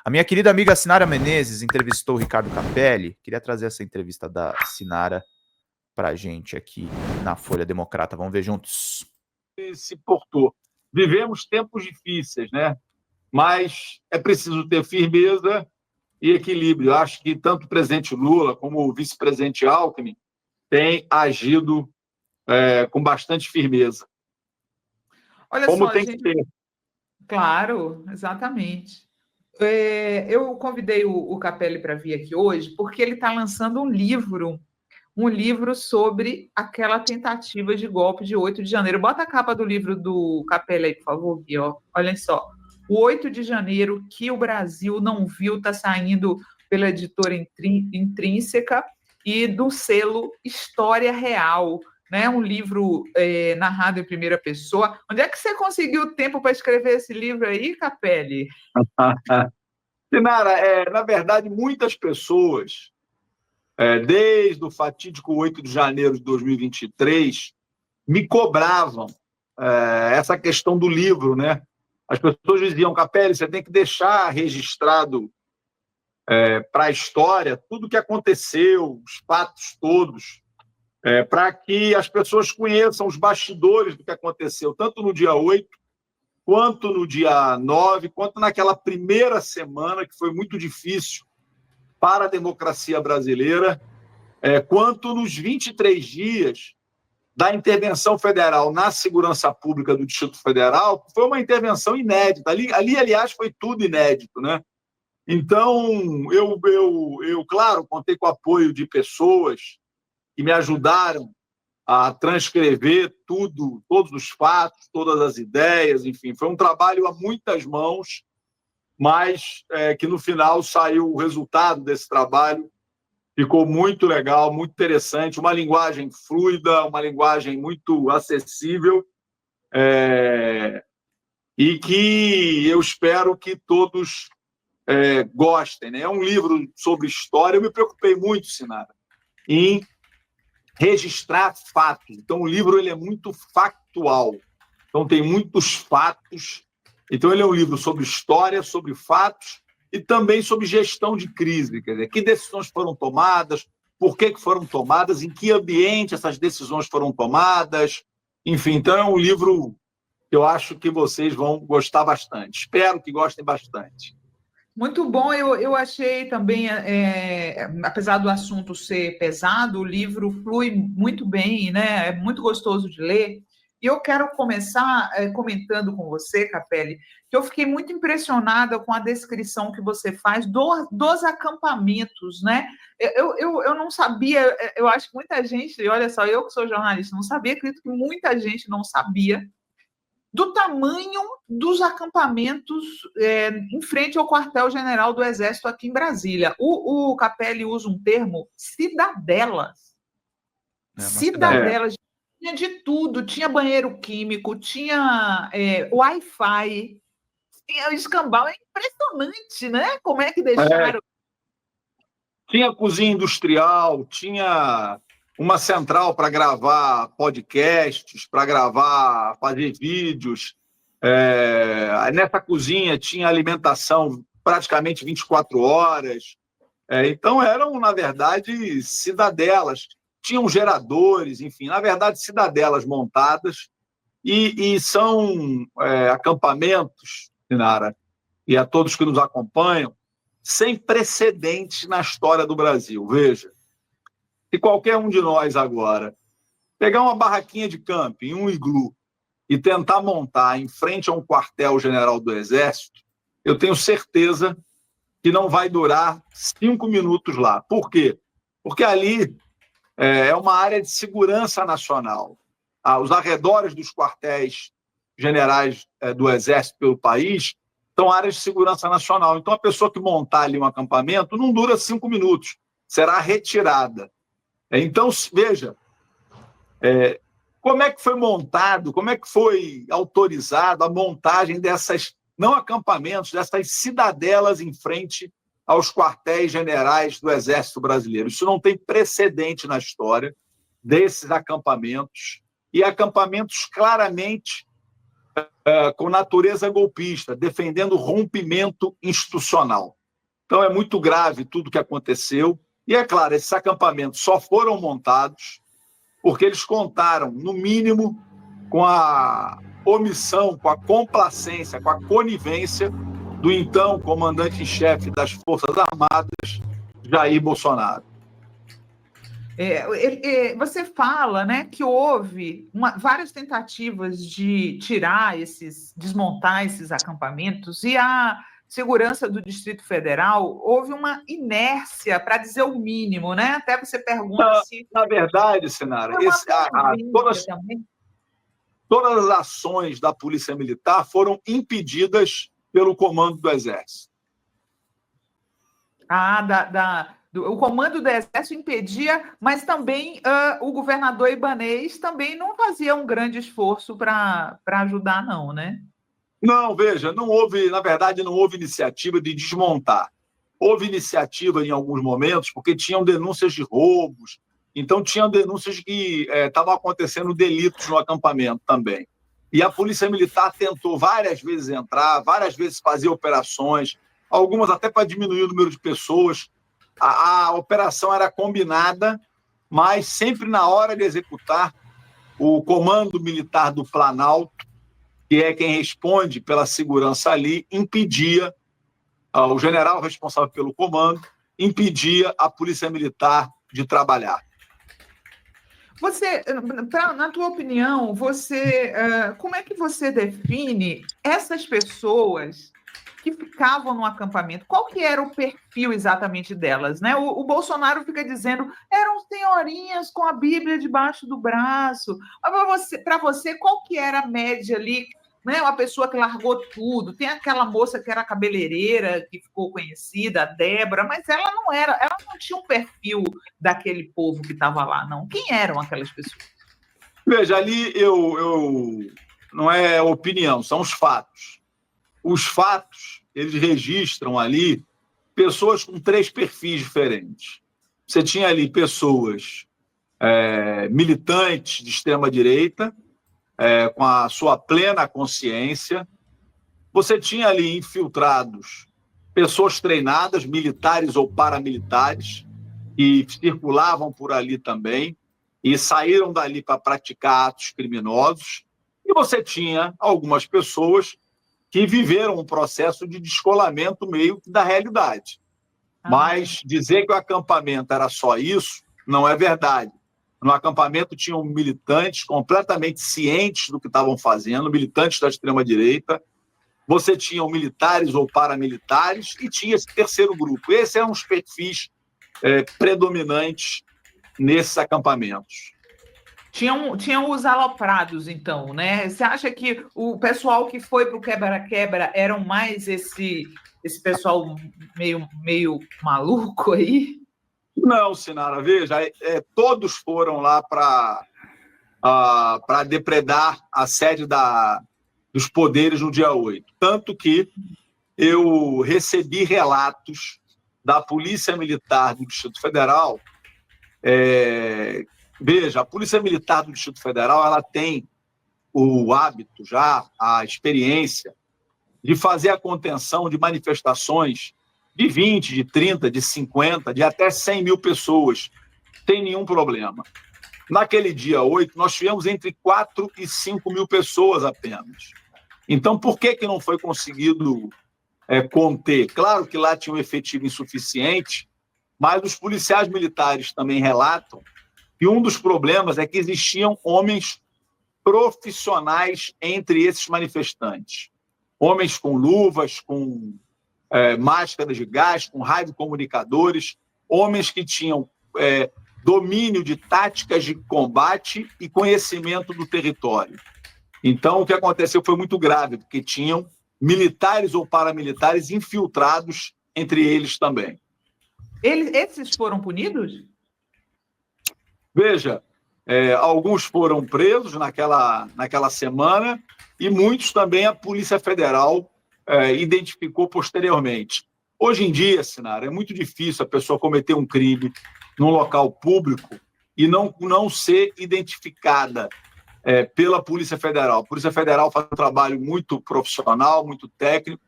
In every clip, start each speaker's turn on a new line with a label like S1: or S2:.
S1: A minha querida amiga Sinara Menezes entrevistou o Ricardo Capelli. Queria trazer essa entrevista da Sinara para a gente aqui na Folha Democrata. Vamos ver juntos.
S2: Se portou. Vivemos tempos difíceis, né? Mas é preciso ter firmeza e equilíbrio. Acho que tanto o presidente Lula como o vice-presidente Alckmin têm agido com bastante firmeza.
S3: Olha
S2: como
S3: só,
S2: tem
S3: gente...
S2: que ter.
S3: Claro, exatamente. Eu convidei o Capelli para vir aqui hoje porque ele está lançando um livro sobre aquela tentativa de golpe de 8 de janeiro. Bota a capa do livro do Capelli aí, por favor, Gui, ó. Olha só. O 8 de janeiro, que o Brasil não viu, está saindo pela editora Intrínseca e do selo História Real, né? Um livro narrado em primeira pessoa. Onde é que você conseguiu tempo para escrever esse livro aí, Capelli?
S2: Sinara, na verdade, muitas pessoas, desde o fatídico 8 de janeiro de 2023, me cobravam essa questão do livro, né? As pessoas diziam, Capelli, você tem que deixar registrado para a história tudo o que aconteceu, os fatos todos, para que as pessoas conheçam os bastidores do que aconteceu, tanto no dia 8, quanto no dia 9, quanto naquela primeira semana, que foi muito difícil para a democracia brasileira, quanto nos 23 dias da intervenção federal na segurança pública do Distrito Federal, foi uma intervenção inédita. Ali, aliás, foi tudo inédito, né? Então, eu, claro, contei com o apoio de pessoas que me ajudaram a transcrever todos os fatos, todas as ideias, enfim. Foi um trabalho a muitas mãos, mas que, no final, saiu o resultado desse trabalho. Ficou muito legal, muito interessante, uma linguagem fluida, uma linguagem muito acessível, e que eu espero que todos gostem, né? É um livro sobre história. Eu me preocupei muito, Sinara, em registrar fatos. Então, o livro ele é muito factual. Então, tem muitos fatos. Então, ele é um livro sobre história, sobre fatos e também sobre gestão de crise. Quer dizer, que decisões foram tomadas, por que foram tomadas, em que ambiente essas decisões foram tomadas. Enfim, então, é um livro que eu acho que vocês vão gostar bastante. Espero que gostem bastante.
S3: Muito bom, eu achei também, apesar do assunto ser pesado, o livro flui muito bem, né? É muito gostoso de ler. E eu quero começar comentando com você, Capelli, que eu fiquei muito impressionada com a descrição que você faz dos acampamentos, né? Eu não sabia, eu acho que muita gente, olha só, eu que sou jornalista, não sabia, acredito que muita gente não sabia do tamanho dos acampamentos em frente ao quartel-general do Exército aqui em Brasília. O Capelli usa um termo cidadelas. Cidadelas. Tinha de tudo. Tinha banheiro químico, tinha Wi-Fi. O escambau é impressionante, né? Como é que deixaram...
S2: Tinha cozinha industrial, tinha uma central para gravar podcasts, para gravar, fazer vídeos. Nessa cozinha tinha alimentação praticamente 24 horas. Então, eram, na verdade, cidadelas. Tinham geradores, enfim, na verdade, cidadelas montadas. E são acampamentos, Sinara, e a todos que nos acompanham, sem precedentes na história do Brasil. Veja, se qualquer um de nós agora pegar uma barraquinha de camping, um iglu, e tentar montar em frente a um quartel-general do Exército, eu tenho certeza que não vai durar 5 minutos lá. Por quê? Porque ali é uma área de segurança nacional. Os arredores dos quartéis generais do Exército pelo país são áreas de segurança nacional. Então, a pessoa que montar ali um acampamento não dura 5 minutos, será retirada. Então, veja, como é que foi montado, como é que foi autorizado a montagem dessas, não acampamentos, dessas cidadelas em frente aos quartéis generais do Exército Brasileiro. Isso não tem precedente na história desses acampamentos, e acampamentos claramente com natureza golpista, defendendo o rompimento institucional. Então, é muito grave tudo que aconteceu. E, é claro, esses acampamentos só foram montados porque eles contaram, no mínimo, com a omissão, com a complacência, com a conivência do então comandante-em-chefe das Forças Armadas, Jair Bolsonaro.
S3: Você fala, né, que houve várias tentativas de desmontar esses acampamentos, e a segurança do Distrito Federal houve uma inércia, para dizer o mínimo, né? Até você pergunta se...
S2: Na verdade, Sinara, todas as ações da Polícia Militar foram impedidas pelo comando do Exército.
S3: O comando do Exército impedia, mas também o governador Ibanez também não fazia um grande esforço para ajudar, não, né?
S2: Não, veja, não houve iniciativa de desmontar. Houve iniciativa em alguns momentos, porque tinham denúncias de roubos, então tinham denúncias de que estavam acontecendo delitos no acampamento também. E a Polícia Militar tentou várias vezes entrar, várias vezes fazer operações, algumas até para diminuir o número de pessoas. A operação era combinada, mas sempre na hora de executar, o Comando Militar do Planalto, que é quem responde pela segurança ali, impedia, o general responsável pelo comando, impedia a Polícia Militar de trabalhar.
S3: Na tua opinião, como é que você define essas pessoas que ficavam no acampamento? Qual que era o perfil exatamente delas, né? O Bolsonaro fica dizendo, eram senhorinhas com a Bíblia debaixo do braço. Para você, qual que era a média ali, né? Uma pessoa que largou tudo. Tem aquela moça que era cabeleireira, que ficou conhecida, a Débora, mas ela não tinha um perfil daquele povo que estava lá, não. Quem eram aquelas pessoas?
S2: Veja, ali não é opinião, são os fatos. Os fatos, eles registram ali pessoas com 3 perfis diferentes. Você tinha ali pessoas militantes de extrema-direita, com a sua plena consciência. Você tinha ali infiltrados pessoas treinadas, militares ou paramilitares, que circulavam por ali também e saíram dali para praticar atos criminosos. E você tinha algumas pessoas que viveram um processo de descolamento meio da realidade. Mas dizer que o acampamento era só isso, não é verdade. No acampamento tinham militantes completamente cientes do que estavam fazendo, militantes da extrema-direita. Você tinha militares ou paramilitares e tinha esse terceiro grupo. Esses eram os perfis predominantes nesses acampamentos.
S3: Tinham os aloprados, então, né? Você acha que o pessoal que foi para o quebra-quebra eram mais esse pessoal meio maluco aí?
S2: Não, Sinara, veja, todos foram lá para depredar a sede dos poderes no dia 8. Tanto que eu recebi relatos da Polícia Militar do Distrito Federal. Veja, a Polícia Militar do Distrito Federal ela tem o hábito já, a experiência de fazer a contenção de manifestações de 20, de 30, de 50, de até 100 mil pessoas, sem nenhum problema. Naquele dia 8, nós tivemos entre 4 e 5 mil pessoas apenas. Então, por que não foi conseguido conter? Claro que lá tinha um efetivo insuficiente, mas os policiais militares também relatam que um dos problemas é que existiam homens profissionais entre esses manifestantes. Homens com luvas, com máscaras de gás, com radiocomunicadores, homens que tinham domínio de táticas de combate e conhecimento do território. Então, o que aconteceu foi muito grave, porque tinham militares ou paramilitares infiltrados entre eles também.
S3: Esses foram punidos?
S2: Veja, alguns foram presos naquela semana e muitos também a Polícia Federal identificou posteriormente. Hoje em dia, Sinara, é muito difícil a pessoa cometer um crime num local público e não ser identificada pela Polícia Federal. A Polícia Federal faz um trabalho muito profissional, muito técnico,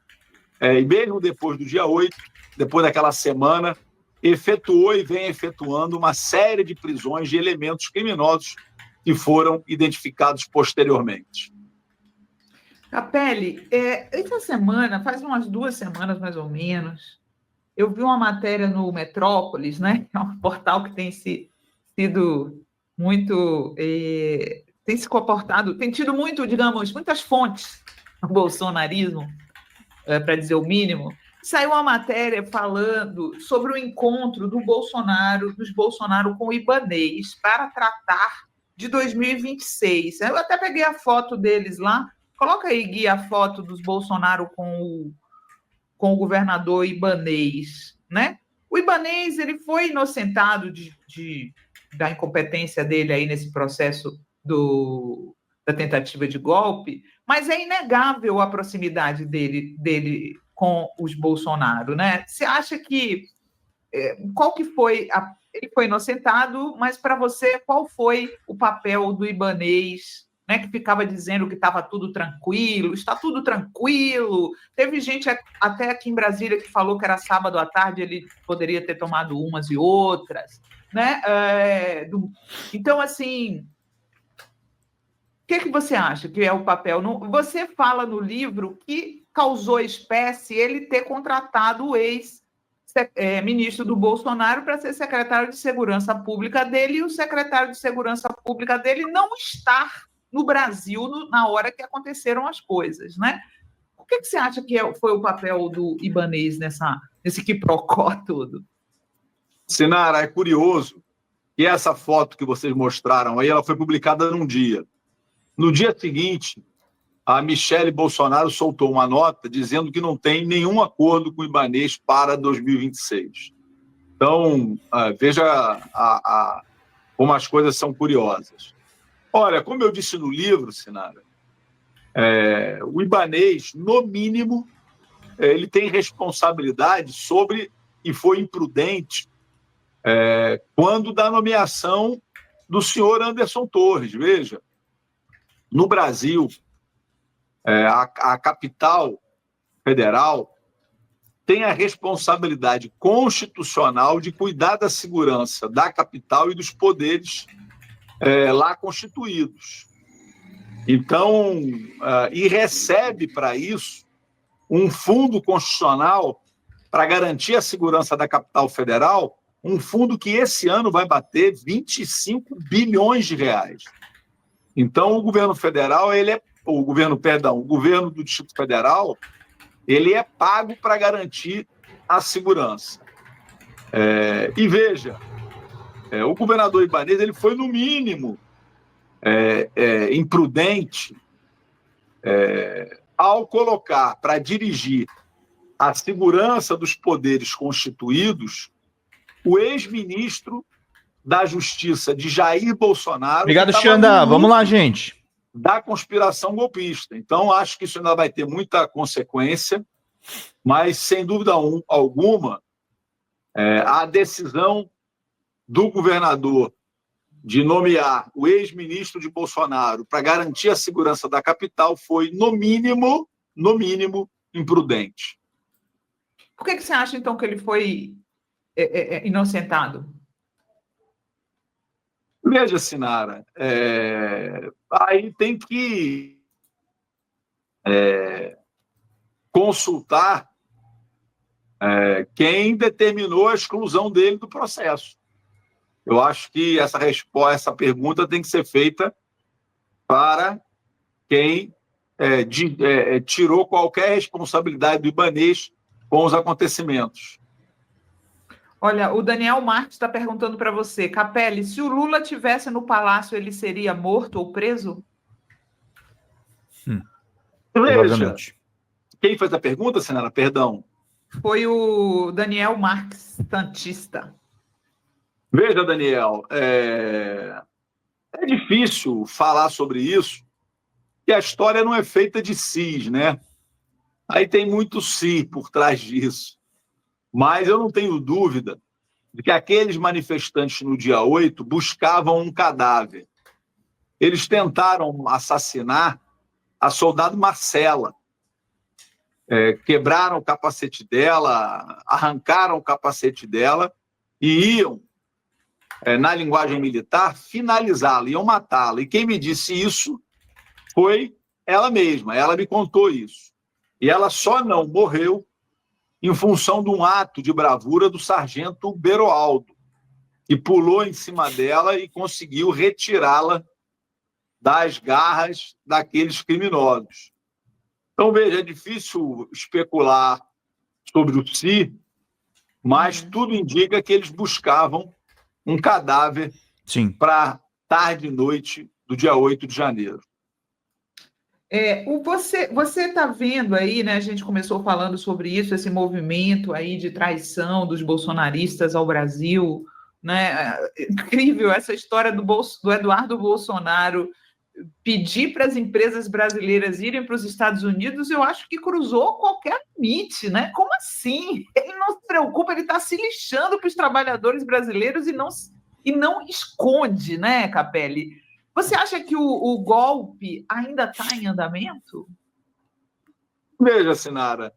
S2: e mesmo depois do dia 8, depois daquela semana, efetuou e vem efetuando uma série de prisões de elementos criminosos que foram identificados posteriormente.
S3: Capelli, essa semana, faz umas 2 semanas mais ou menos, eu vi uma matéria no Metrópolis, né? É um portal que tem sido muito... tem se comportado, tem tido muito, digamos, muitas fontes no bolsonarismo, para dizer o mínimo. Saiu uma matéria falando sobre o encontro dos Bolsonaro com o Ibanez para tratar de 2026. Eu até peguei a foto deles lá. Coloca aí, Gui, a foto dos Bolsonaro com o governador Ibanez, né? O Ibanez, ele foi inocentado da incompetência dele aí nesse processo da tentativa de golpe, mas é inegável a proximidade dele com os Bolsonaro, né? Você acha que qual que foi ele foi inocentado, mas para você qual foi o papel do Ibanez, né, que ficava dizendo que estava tudo tranquilo, está tudo tranquilo? Teve gente até aqui em Brasília que falou que era sábado à tarde, ele poderia ter tomado umas e outras, né? Então, assim, o que você acha que é o papel? Você fala no livro que causou espécie ele ter contratado o ex-ministro do Bolsonaro para ser secretário de Segurança Pública dele, e o secretário de Segurança Pública dele não estar no Brasil na hora que aconteceram as coisas, né? O que você acha que foi o papel do Ibanez nesse quiprocó todo?
S2: Sinara, é curioso que essa foto que vocês mostraram aí, ela foi publicada num dia. No dia seguinte, a Michele Bolsonaro soltou uma nota dizendo que não tem nenhum acordo com o Ibanez para 2026. Então, veja como as coisas são curiosas. Olha, como eu disse no livro, Sinara, o Ibanez, no mínimo, ele tem responsabilidade sobre, e foi imprudente, quando da nomeação do senhor Anderson Torres. Veja, no Brasil, a capital federal tem a responsabilidade constitucional de cuidar da segurança da capital e dos poderes lá constituídos. Então, e recebe para isso um fundo constitucional para garantir a segurança da capital federal, um fundo que esse ano vai bater 25 bilhões de reais. Então, o governo federal, o governo do Distrito Federal, ele é pago para garantir a segurança. E veja, o governador Ibanez, ele foi, no mínimo, imprudente ao colocar para dirigir a segurança dos poderes constituídos o ex-ministro da Justiça de Jair Bolsonaro.
S1: Obrigado, Xanda. Vamos lá, gente.
S2: Da conspiração golpista. Então, acho que isso ainda vai ter muita consequência, mas, sem dúvida alguma, a decisão do governador de nomear o ex-ministro de Bolsonaro para garantir a segurança da capital foi, no mínimo, imprudente.
S3: Por que você acha, então, que ele foi inocentado?
S2: Veja, Sinara, aí tem que consultar quem determinou a exclusão dele do processo. Eu acho que essa pergunta tem que ser feita para quem tirou qualquer responsabilidade do Ibanez com os acontecimentos.
S3: Olha, o Daniel Marques está perguntando para você, Capelli, se o Lula estivesse no palácio, ele seria morto ou preso?
S2: Veja, quem fez a pergunta, Senhora? Perdão.
S3: Foi o Daniel Marques, santista.
S2: Veja, Daniel, é difícil falar sobre isso, porque a história não é feita de sis, né? Aí tem muito si por trás disso. Mas eu não tenho dúvida de que aqueles manifestantes no dia 8 buscavam um cadáver. Eles tentaram assassinar a soldado Marcela. quebraram o capacete dela, arrancaram o capacete dela e iam, na linguagem militar, finalizá-la, iam matá-la. E quem me disse isso foi ela mesma, ela me contou isso. E ela só não morreu em função de um ato de bravura do sargento Beroaldo, que pulou em cima dela e conseguiu retirá-la das garras daqueles criminosos. Então, veja, é difícil especular sobre o si, mas tudo indica que eles buscavam um cadáver para tarde e noite do dia 8 de janeiro.
S3: Você está vendo aí, né? A gente começou falando sobre isso, esse movimento aí de traição dos bolsonaristas ao Brasil, né? Incrível essa história do Eduardo Bolsonaro pedir para as empresas brasileiras irem para os Estados Unidos. Eu acho que cruzou qualquer limite, né? Como assim? Ele não se preocupa, ele está se lixando para os trabalhadores brasileiros e não esconde, né, Capelli? Você acha que o golpe ainda está em andamento?
S2: Veja, Sinara,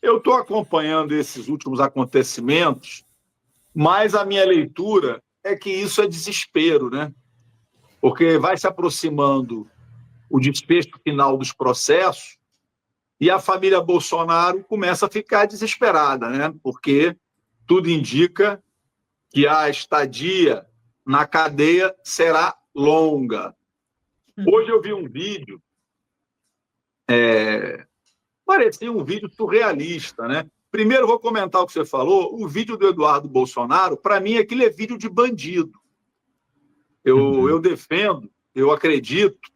S2: eu estou acompanhando esses últimos acontecimentos, mas a minha leitura é que isso é desespero, né? Porque vai se aproximando o desfecho final dos processos e a família Bolsonaro começa a ficar desesperada, né? Porque tudo indica que a estadia na cadeia será longa. Hoje eu vi um vídeo, parecia um vídeo surrealista, né? Primeiro, vou comentar o que você falou. O vídeo do Eduardo Bolsonaro, para mim, aquilo é vídeo de bandido. Eu defendo, eu acredito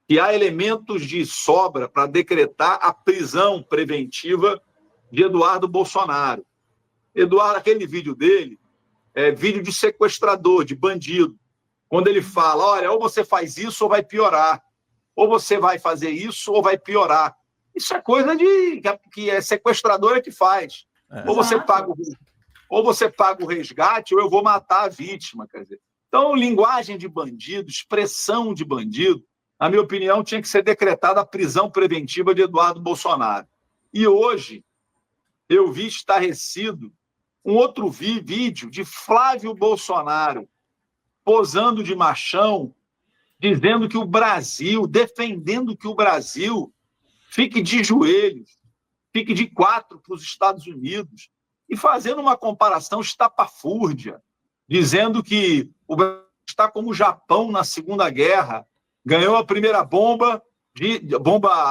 S2: que há elementos de sobra para decretar a prisão preventiva de Eduardo Bolsonaro. Eduardo, aquele vídeo dele é vídeo de sequestrador, de bandido. Quando ele fala, olha, ou você faz isso ou vai piorar. Ou você vai fazer isso ou vai piorar. Isso é coisa que é sequestradora que faz. Ou você paga o resgate ou eu vou matar a vítima. Quer dizer. Então, linguagem de bandido, expressão de bandido, na minha opinião, tinha que ser decretada a prisão preventiva de Eduardo Bolsonaro. E hoje, eu vi estarrecido um outro vídeo de Flávio Bolsonaro posando de machão, dizendo que o Brasil, defendendo que o Brasil fique de joelhos, fique de quatro para os Estados Unidos, e fazendo uma comparação estapafúrdia, dizendo que o Brasil está como o Japão na Segunda Guerra, ganhou a primeira bomba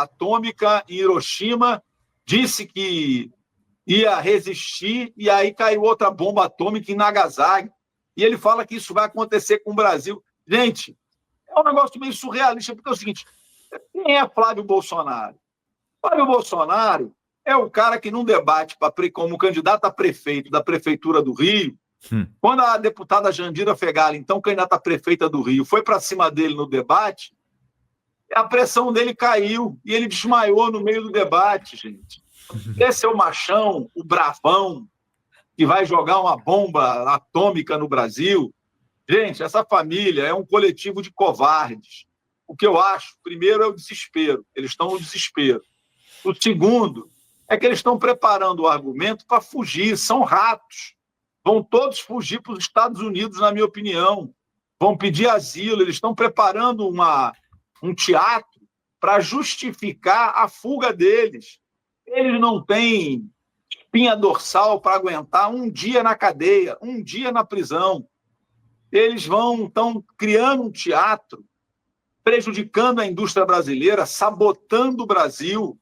S2: atômica em Hiroshima, disse que ia resistir, e aí caiu outra bomba atômica em Nagasaki, e ele fala que isso vai acontecer com o Brasil. Gente, é um negócio meio surrealista, porque é o seguinte, quem é Flávio Bolsonaro? Flávio Bolsonaro é o cara que, num debate como candidato a prefeito da Prefeitura do Rio, quando a deputada Jandira Fegali, então candidata a prefeita do Rio, foi para cima dele no debate, a pressão dele caiu e ele desmaiou no meio do debate, gente. Esse é o machão, o bravão, que vai jogar uma bomba atômica no Brasil. Gente, essa família é um coletivo de covardes. O que eu acho, primeiro, é o desespero. Eles estão no desespero. O segundo é que eles estão preparando o argumento para fugir. São ratos. Vão todos fugir para os Estados Unidos, na minha opinião. Vão pedir asilo. Eles estão preparando um teatro para justificar a fuga deles. Eles não têm espinha dorsal para aguentar um dia na cadeia, um dia na prisão. Eles estão criando um teatro, prejudicando a indústria brasileira, sabotando o Brasil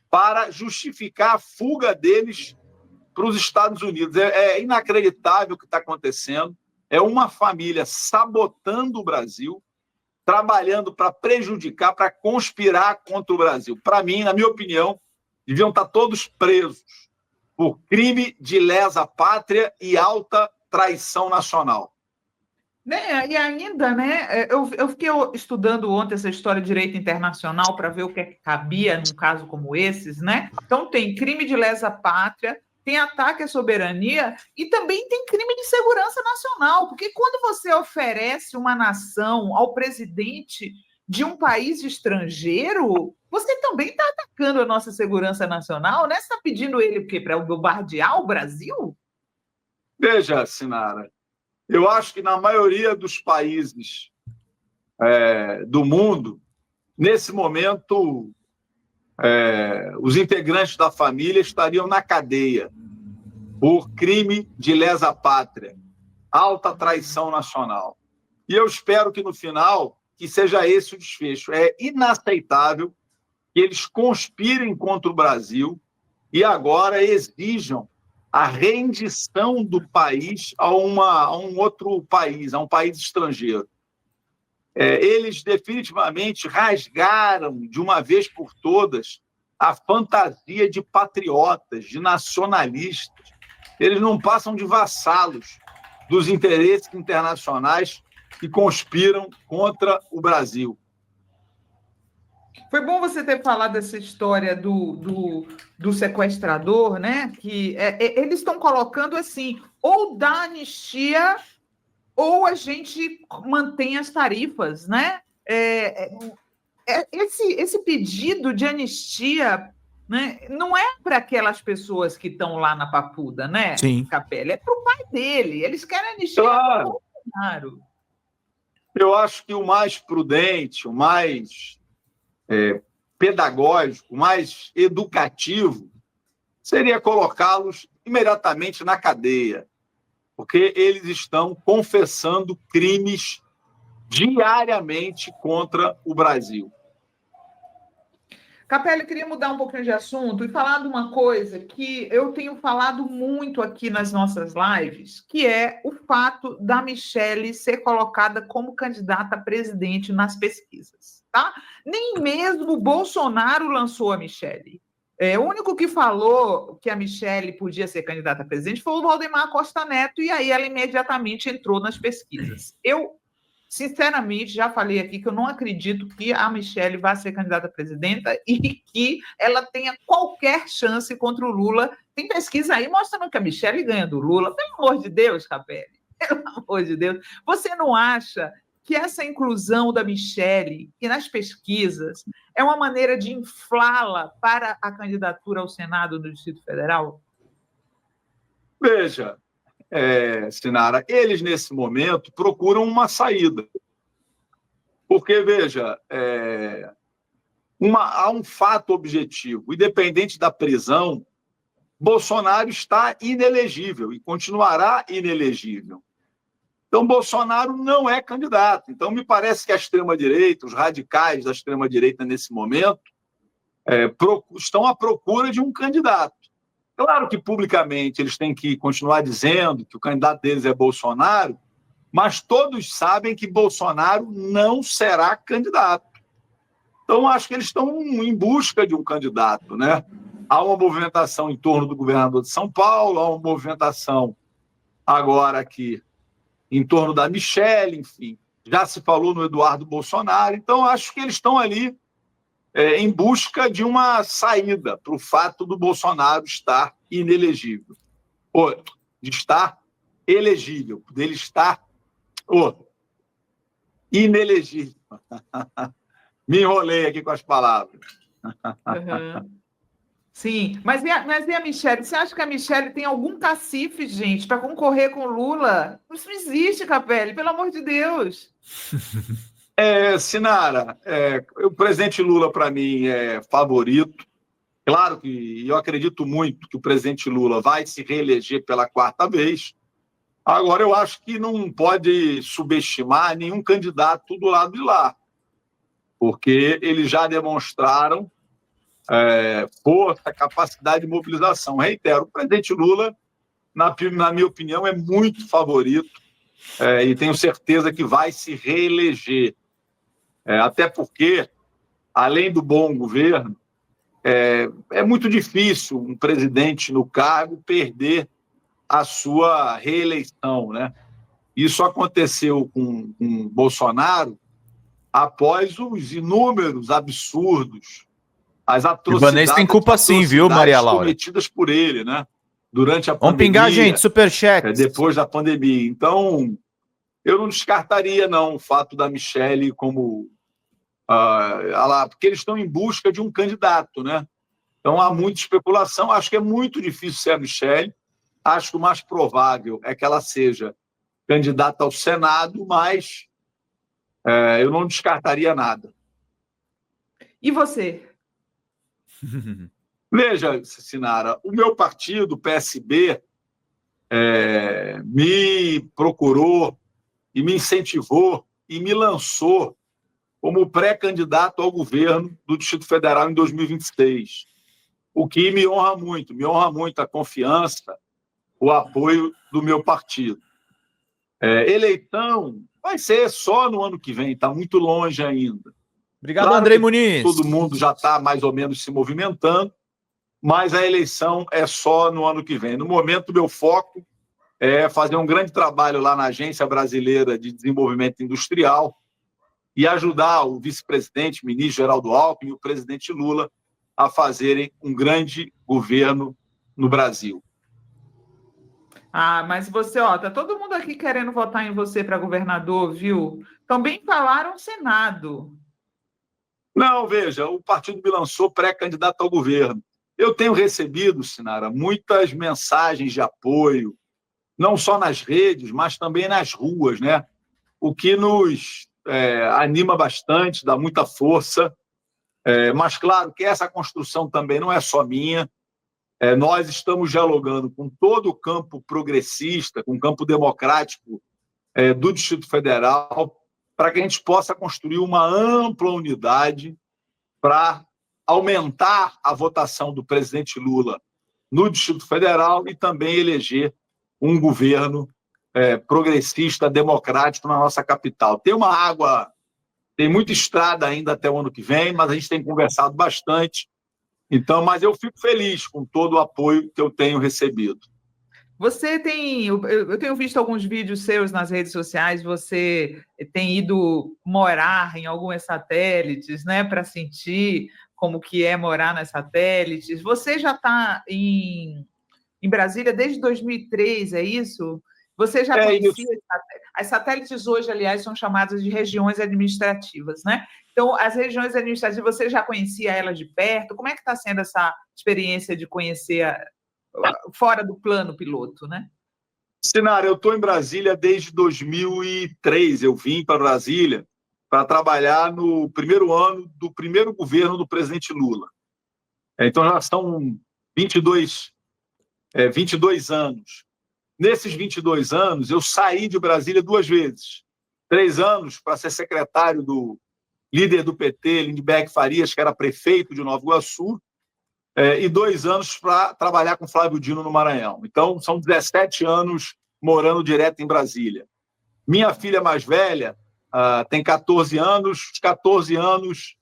S2: para justificar a fuga deles para os Estados Unidos. É inacreditável o que está acontecendo. É uma família sabotando o Brasil, trabalhando para prejudicar, para conspirar contra o Brasil. Para mim, na minha opinião, deviam estar todos presos por crime de lesa pátria e alta traição nacional.
S3: Né? E ainda, né? Eu fiquei estudando ontem essa história de direito internacional para ver o que é que cabia num caso como esses, né? Então tem crime de lesa pátria, tem ataque à soberania e também tem crime de segurança nacional, porque quando você oferece uma nação ao presidente de um país estrangeiro, você também está atacando a nossa segurança nacional, né? Você está pedindo ele o quê? Para bombardear o Brasil?
S2: Veja, Sinara, eu acho que na maioria dos países do mundo, nesse momento, os integrantes da família estariam na cadeia por crime de lesa pátria, alta traição nacional. E eu espero que, no final, que seja esse o desfecho. É inaceitável que eles conspirem contra o Brasil e agora exijam a rendição do país a um outro país, a um país estrangeiro. Eles definitivamente rasgaram, de uma vez por todas, a fantasia de patriotas, de nacionalistas. Eles não passam de vassalos dos interesses internacionais que conspiram contra o Brasil.
S3: Foi bom você ter falado dessa história do sequestrador, né? Que eles estão colocando assim, ou dá anistia, ou a gente mantém as tarifas, né? Esse pedido de anistia, né, não é para aquelas pessoas que estão lá na Papuda, né,
S1: Sim.
S3: Capelli? É para o pai dele. Eles querem anistia
S2: Claro.
S3: para o Bolsonaro.
S2: Eu acho que o mais prudente, o mais pedagógico, o mais educativo, seria colocá-los imediatamente na cadeia, porque eles estão confessando crimes diariamente contra o Brasil.
S3: Capelli, eu queria mudar um pouquinho de assunto e falar de uma coisa que eu tenho falado muito aqui nas nossas lives, que é o fato da Michelle ser colocada como candidata a presidente nas pesquisas, tá? Nem mesmo o Bolsonaro lançou a Michelle. O único que falou que a Michelle podia ser candidata a presidente foi o Valdemar Costa Neto, e aí ela imediatamente entrou nas pesquisas. Eu, sinceramente, já falei aqui que eu não acredito que a Michelle vá ser candidata a presidenta e que ela tenha qualquer chance contra o Lula. Tem pesquisa aí mostrando que a Michelle ganha do Lula. Pelo amor de Deus, Capelli, pelo amor de Deus. Você não acha que essa inclusão da Michelle e nas pesquisas é uma maneira de inflá-la para a candidatura ao Senado do Distrito Federal?
S2: Veja, Sinara, eles, nesse momento, procuram uma saída. Porque, veja, há um fato objetivo. Independente da prisão, Bolsonaro está inelegível e continuará inelegível. Então, Bolsonaro não é candidato. Então, me parece que a extrema-direita, os radicais da extrema-direita, nesse momento, estão à procura de um candidato. Claro que, publicamente, eles têm que continuar dizendo que o candidato deles é Bolsonaro, mas todos sabem que Bolsonaro não será candidato. Então, acho que eles estão em busca de um candidato, né? Há uma movimentação em torno do governador de São Paulo, há uma movimentação agora aqui em torno da Michelle, enfim. Já se falou no Eduardo Bolsonaro. Então, acho que eles estão ali em busca de uma saída para o fato do Bolsonaro estar inelegível. Ou de estar elegível, dele estar inelegível. Me enrolei aqui com as palavras.
S3: Uhum. Sim, mas e a Michelle? Você acha que a Michelle tem algum cacife, gente, para concorrer com o Lula? Isso não existe, Capelli, pelo amor de Deus.
S2: Sinara, o presidente Lula, para mim, é favorito. Claro que eu acredito muito que o presidente Lula vai se reeleger pela 4ª vez. Agora, eu acho que não pode subestimar nenhum candidato do lado de lá, porque eles já demonstraram força, capacidade de mobilização. Reitero, o presidente Lula, na minha opinião, é muito favorito e tenho certeza que vai se reeleger. Até porque, além do bom governo, é muito difícil um presidente no cargo perder a sua reeleição, né? Isso aconteceu com Bolsonaro após os inúmeros absurdos, as atrocidades,
S1: Ibanez tem culpa sim, viu, Maria Laura?
S2: cometidas por ele, né? Durante a
S1: Vamos
S2: pandemia.
S1: pingar, gente, superchat.
S2: Depois da pandemia. Então, eu não descartaria, não, o fato da Michelle como porque eles estão em busca de um candidato, né? Então, há muita especulação. Acho que é muito difícil ser a Michelle. Acho que o mais provável é que ela seja candidata ao Senado, mas eu não descartaria nada.
S3: E você?
S2: Veja, Sinara, o meu partido, o PSB, me procurou e me incentivou e me lançou como pré-candidato ao governo do Distrito Federal em 2026, o que me honra muito a confiança, o apoio do meu partido. Eleição vai ser só no ano que vem, está muito longe ainda.
S1: Obrigado,
S2: Claro
S1: Andrei
S2: que
S1: Muniz.
S2: todo mundo já está mais ou menos se movimentando, mas a eleição é só no ano que vem. No momento, meu foco é fazer um grande trabalho lá na Agência Brasileira de Desenvolvimento Industrial e ajudar o vice-presidente, ministro Geraldo Alckmin e o presidente Lula a fazerem um grande governo no Brasil.
S3: Mas você, tá todo mundo aqui querendo votar em você para governador, viu? Também falaram Senado.
S2: Não, veja, o partido me lançou pré-candidato ao governo. Eu tenho recebido, Sinara, muitas mensagens de apoio, não só nas redes, mas também nas ruas, né? O que nos anima bastante, dá muita força. Mas, claro, que essa construção também não é só minha. Nós estamos dialogando com todo o campo progressista, com o campo democrático do Distrito Federal, para que a gente possa construir uma ampla unidade para aumentar a votação do presidente Lula no Distrito Federal e também eleger um governo progressista, democrático na nossa capital. Tem muita estrada ainda até o ano que vem, mas a gente tem conversado bastante. Então, mas eu fico feliz com todo o apoio que eu tenho recebido.
S3: Eu tenho visto alguns vídeos seus nas redes sociais, você tem ido morar em alguns satélites, né, para sentir como que é morar nas satélites. Você já está em Brasília desde 2003, é isso? Você já conhecia as satélites hoje, aliás, são chamadas de regiões administrativas, né? Então, as regiões administrativas, você já conhecia elas de perto? Como é que está sendo essa experiência de conhecer fora do plano piloto, né?
S2: Sinara, eu estou em Brasília desde 2003. Eu vim para Brasília para trabalhar no primeiro ano do primeiro governo do presidente Lula. Então, já são 22 anos. Nesses 22 anos, eu saí de Brasília 2 vezes. 3 anos para ser secretário do líder do PT, Lindbergh Farias, que era prefeito de Nova Iguaçu, e 2 anos para trabalhar com Flávio Dino no Maranhão. Então, são 17 anos morando direto em Brasília. Minha filha mais velha tem 14 anos, 14 anos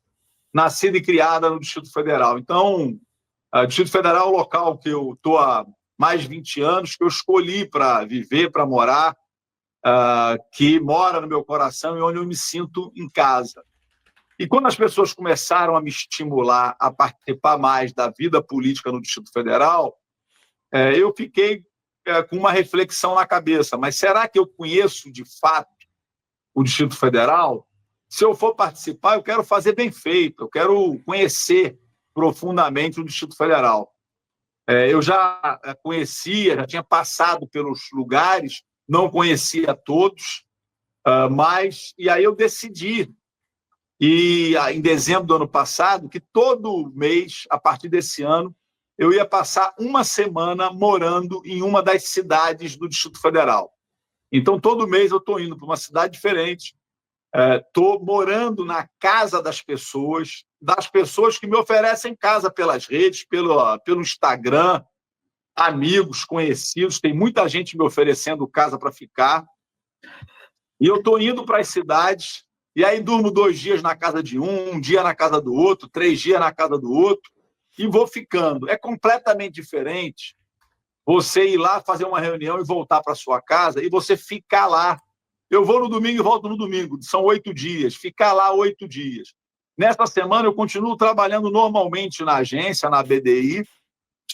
S2: nascida e criada no Distrito Federal. Então, o Distrito Federal é o local que eu estou há mais de 20 anos, que eu escolhi para viver, para morar, que mora no meu coração e onde eu me sinto em casa. E quando as pessoas começaram a me estimular a participar mais da vida política no Distrito Federal, eu fiquei com uma reflexão na cabeça. Mas será que eu conheço, de fato, o Distrito Federal? Se eu for participar, eu quero fazer bem feito, eu quero conhecer profundamente o Distrito Federal. Eu já conhecia, já tinha passado pelos lugares, não conhecia todos, e aí eu decidi, em dezembro do ano passado, que todo mês, a partir desse ano, eu ia passar uma semana morando em uma das cidades do Distrito Federal. Então, todo mês eu estou indo para uma cidade diferente, estou morando na casa das pessoas que me oferecem casa pelas redes, pelo Instagram, amigos, conhecidos, tem muita gente me oferecendo casa para ficar. E eu estou indo para as cidades, e aí durmo 2 dias na casa de um dia na casa do outro, 3 dias na casa do outro, e vou ficando. É completamente diferente você ir lá fazer uma reunião e voltar para sua casa e você ficar lá. Eu vou no domingo e volto no domingo. São 8 dias. Ficar lá 8 dias. Nesta semana, eu continuo trabalhando normalmente na agência, na BDI,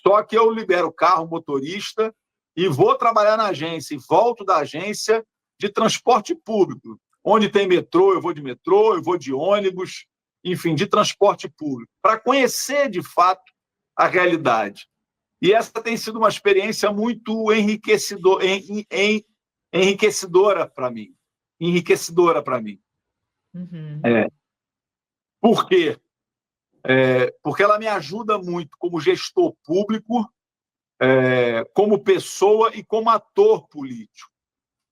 S2: só que eu libero o carro, motorista, e vou trabalhar na agência. E volto da agência de transporte público. Onde tem metrô, eu vou de ônibus. enfim, de transporte público, para conhecer, de fato, a realidade. E essa tem sido uma experiência muito enriquecedora para mim.
S3: Uhum.
S2: Por quê? Porque ela me ajuda muito como gestor público, como pessoa e como ator político.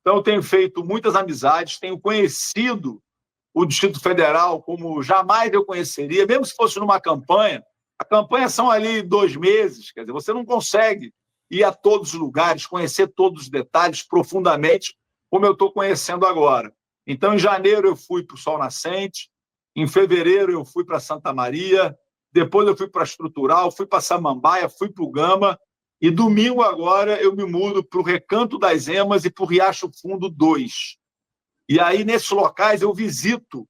S2: Então, eu tenho feito muitas amizades, tenho conhecido o Distrito Federal como jamais eu conheceria, mesmo se fosse numa campanha. A campanha são ali 2 meses, quer dizer, você não consegue ir a todos os lugares, conhecer todos os detalhes profundamente, como eu estou conhecendo agora. Então, em janeiro, eu fui para o Sol Nascente, em fevereiro, eu fui para Santa Maria, depois eu fui para a Estrutural, fui para Samambaia, fui para o Gama, e domingo agora eu me mudo para o Recanto das Emas e para o Riacho Fundo 2. E aí, nesses locais, eu visito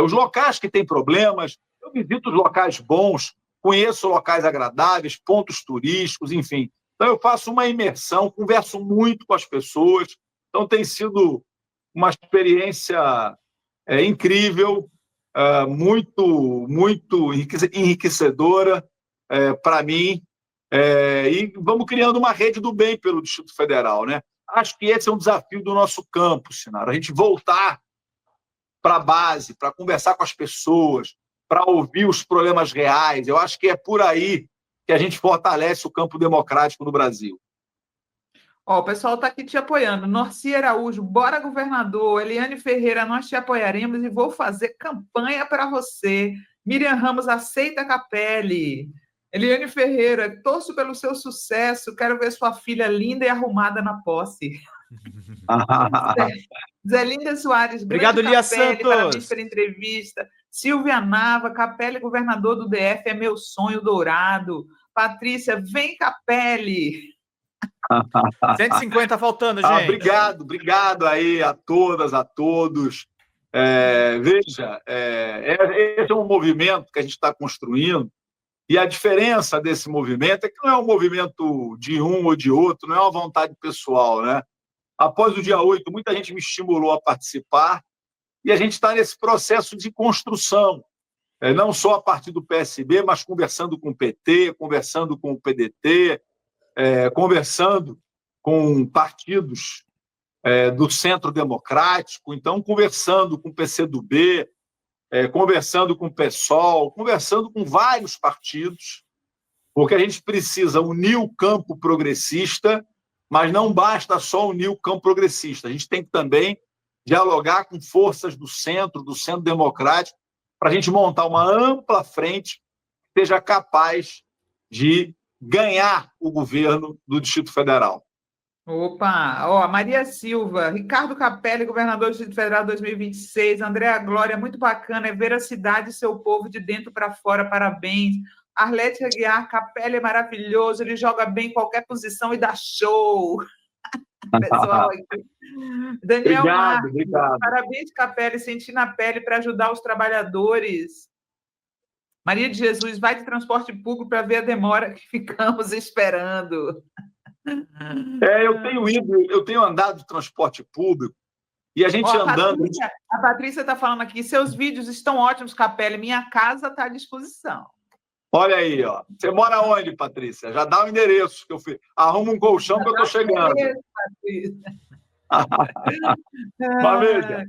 S2: os locais que têm problemas, eu visito os locais bons, conheço locais agradáveis, pontos turísticos, enfim. Então, eu faço uma imersão, converso muito com as pessoas. Então, tem sido uma experiência incrível, muito enriquecedora para mim. E vamos criando uma rede do bem pelo Distrito Federal, né? Acho que esse é um desafio do nosso campo, Sinara, a gente voltar para a base, para conversar com as pessoas, para ouvir os problemas reais. Eu acho que é por aí que a gente fortalece o campo democrático no Brasil.
S3: O pessoal está aqui te apoiando. Norci Araújo, bora governador. Eliane Ferreira, nós te apoiaremos e vou fazer campanha para você. Miriam Ramos, aceita a Capelli. Eliane Ferreira, torço pelo seu sucesso, quero ver sua filha linda e arrumada na posse. Zé Linda Soares,
S1: obrigado, Lia Santos.
S3: Parabéns pela entrevista. Silvia Nava, Capelli, governador do DF, é meu sonho dourado. Patrícia, vem Capelli.
S1: 150 faltando, gente.
S2: Obrigado aí a todas, a todos. Veja, esse é um movimento que a gente está construindo, e a diferença desse movimento é que não é um movimento de um ou de outro, não é uma vontade pessoal, né? Após o dia 8, muita gente me estimulou a participar, e a gente está nesse processo de construção, não só a partir do PSB, mas conversando com o PT, conversando com o PDT, conversando com partidos do Centro Democrático, então conversando com o PCdoB, conversando com o PSOL, conversando com vários partidos, porque a gente precisa unir o campo progressista, mas não basta só unir o campo progressista, a gente tem que também dialogar com forças do Centro Democrático, para a gente montar uma ampla frente que seja capaz de ganhar o governo do Distrito Federal.
S3: Opa, Maria Silva, Ricardo Capelli, governador do Distrito Federal 2026, Andréa Glória, muito bacana, é ver a cidade e seu povo de dentro para fora, parabéns. Arlete Aguiar, Capelli é maravilhoso, ele joga bem em qualquer posição e dá show. Pessoal aqui. Daniel Marques,
S2: obrigado.
S3: Parabéns, Capelli, senti na pele para ajudar os trabalhadores. Maria de Jesus, vai de transporte público para ver a demora que ficamos esperando.
S2: Eu tenho andado de transporte público e a gente andando.
S3: A Patrícia está falando aqui, seus vídeos estão ótimos, Capelli, minha casa está à disposição.
S2: Olha aí, ó. Você mora onde, Patrícia? Já dá o endereço que eu fiz. Arruma um colchão que eu estou chegando. Mas veja,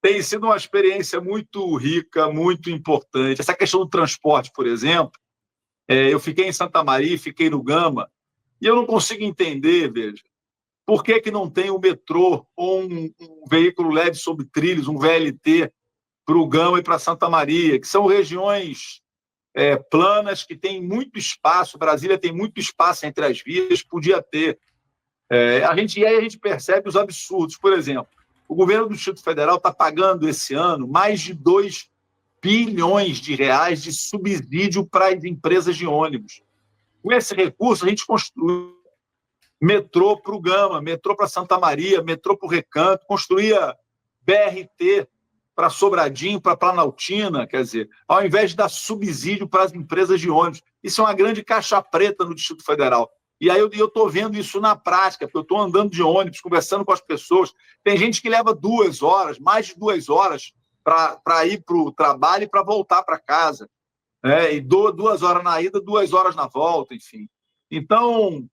S2: tem sido uma experiência muito rica, muito importante. Essa questão do transporte, por exemplo, eu fiquei em Santa Maria, fiquei no Gama, e eu não consigo entender, veja, por que não tem um metrô ou um veículo leve sobre trilhos, um VLT, para o Gama e para Santa Maria, que são regiões planas que têm muito espaço. Brasília tem muito espaço entre as vias, podia ter. E aí a gente percebe os absurdos. Por exemplo, o governo do Distrito Federal está pagando esse ano mais de 2 bilhões de reais de subsídio para as empresas de ônibus. Com esse recurso, a gente construiu metrô para o Gama, metrô para Santa Maria, metrô para o Recanto, construía BRT para Sobradinho, para Planaltina, quer dizer, ao invés de dar subsídio para as empresas de ônibus. Isso é uma grande caixa preta no Distrito Federal. E aí eu estou vendo isso na prática, porque eu estou andando de ônibus, conversando com as pessoas. Tem gente que leva 2 horas, mais de 2 horas, para ir para o trabalho e para voltar para casa. E 2 horas na ida, 2 horas na volta, enfim. Então,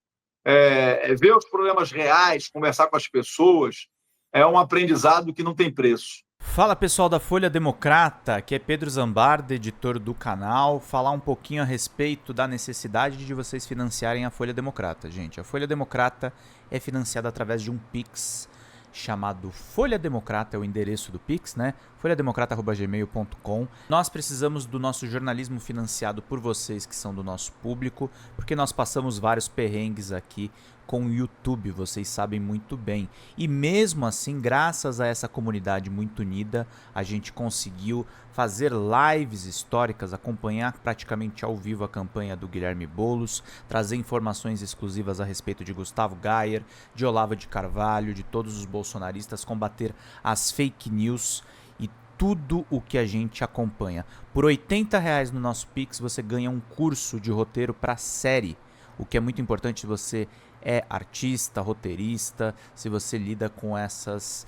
S2: ver os problemas reais, conversar com as pessoas, é um aprendizado que não tem preço.
S1: Fala pessoal da Folha Democrata, aqui é Pedro Zambarda, editor do canal, falar um pouquinho a respeito da necessidade de vocês financiarem a Folha Democrata, gente. A Folha Democrata é financiada através de um Pix chamado Folha Democrata, é o endereço do Pix, né? folhademocrata@gmail.com. Nós precisamos do nosso jornalismo financiado por vocês que são do nosso público, porque nós passamos vários perrengues aqui com o YouTube, vocês sabem muito bem. E mesmo assim, graças a essa comunidade muito unida, a gente conseguiu fazer lives históricas, acompanhar praticamente ao vivo a campanha do Guilherme Boulos, trazer informações exclusivas a respeito de Gustavo Gayer, de Olavo de Carvalho, de todos os bolsonaristas, combater as fake news e tudo o que a gente acompanha. Por R$80 no nosso Pix, você ganha um curso de roteiro para série, o que é muito importante se você é artista, roteirista, se você lida com essas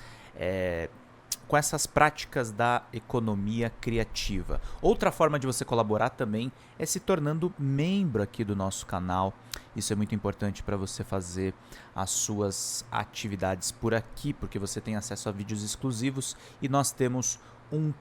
S1: práticas da economia criativa. Outra forma de você colaborar também é se tornando membro aqui do nosso canal. Isso é muito importante para você fazer as suas atividades por aqui, porque você tem acesso a vídeos exclusivos e nós temos um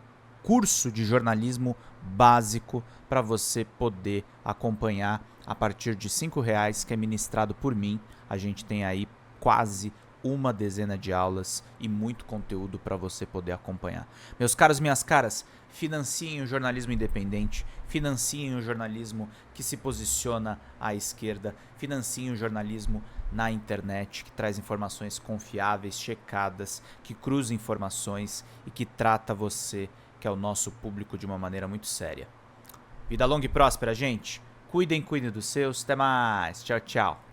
S1: curso de jornalismo básico para você poder acompanhar a partir de R$5, que é ministrado por mim. A gente tem aí quase uma dezena de aulas e muito conteúdo para você poder acompanhar. Meus caros, minhas caras, financiem o jornalismo independente, financiem o jornalismo que se posiciona à esquerda, financiem o jornalismo na internet, que traz informações confiáveis, checadas, que cruza informações e que trata você, que é o nosso público, de uma maneira muito séria. Vida longa e próspera, gente. Cuidem dos seus. Até mais. Tchau, tchau.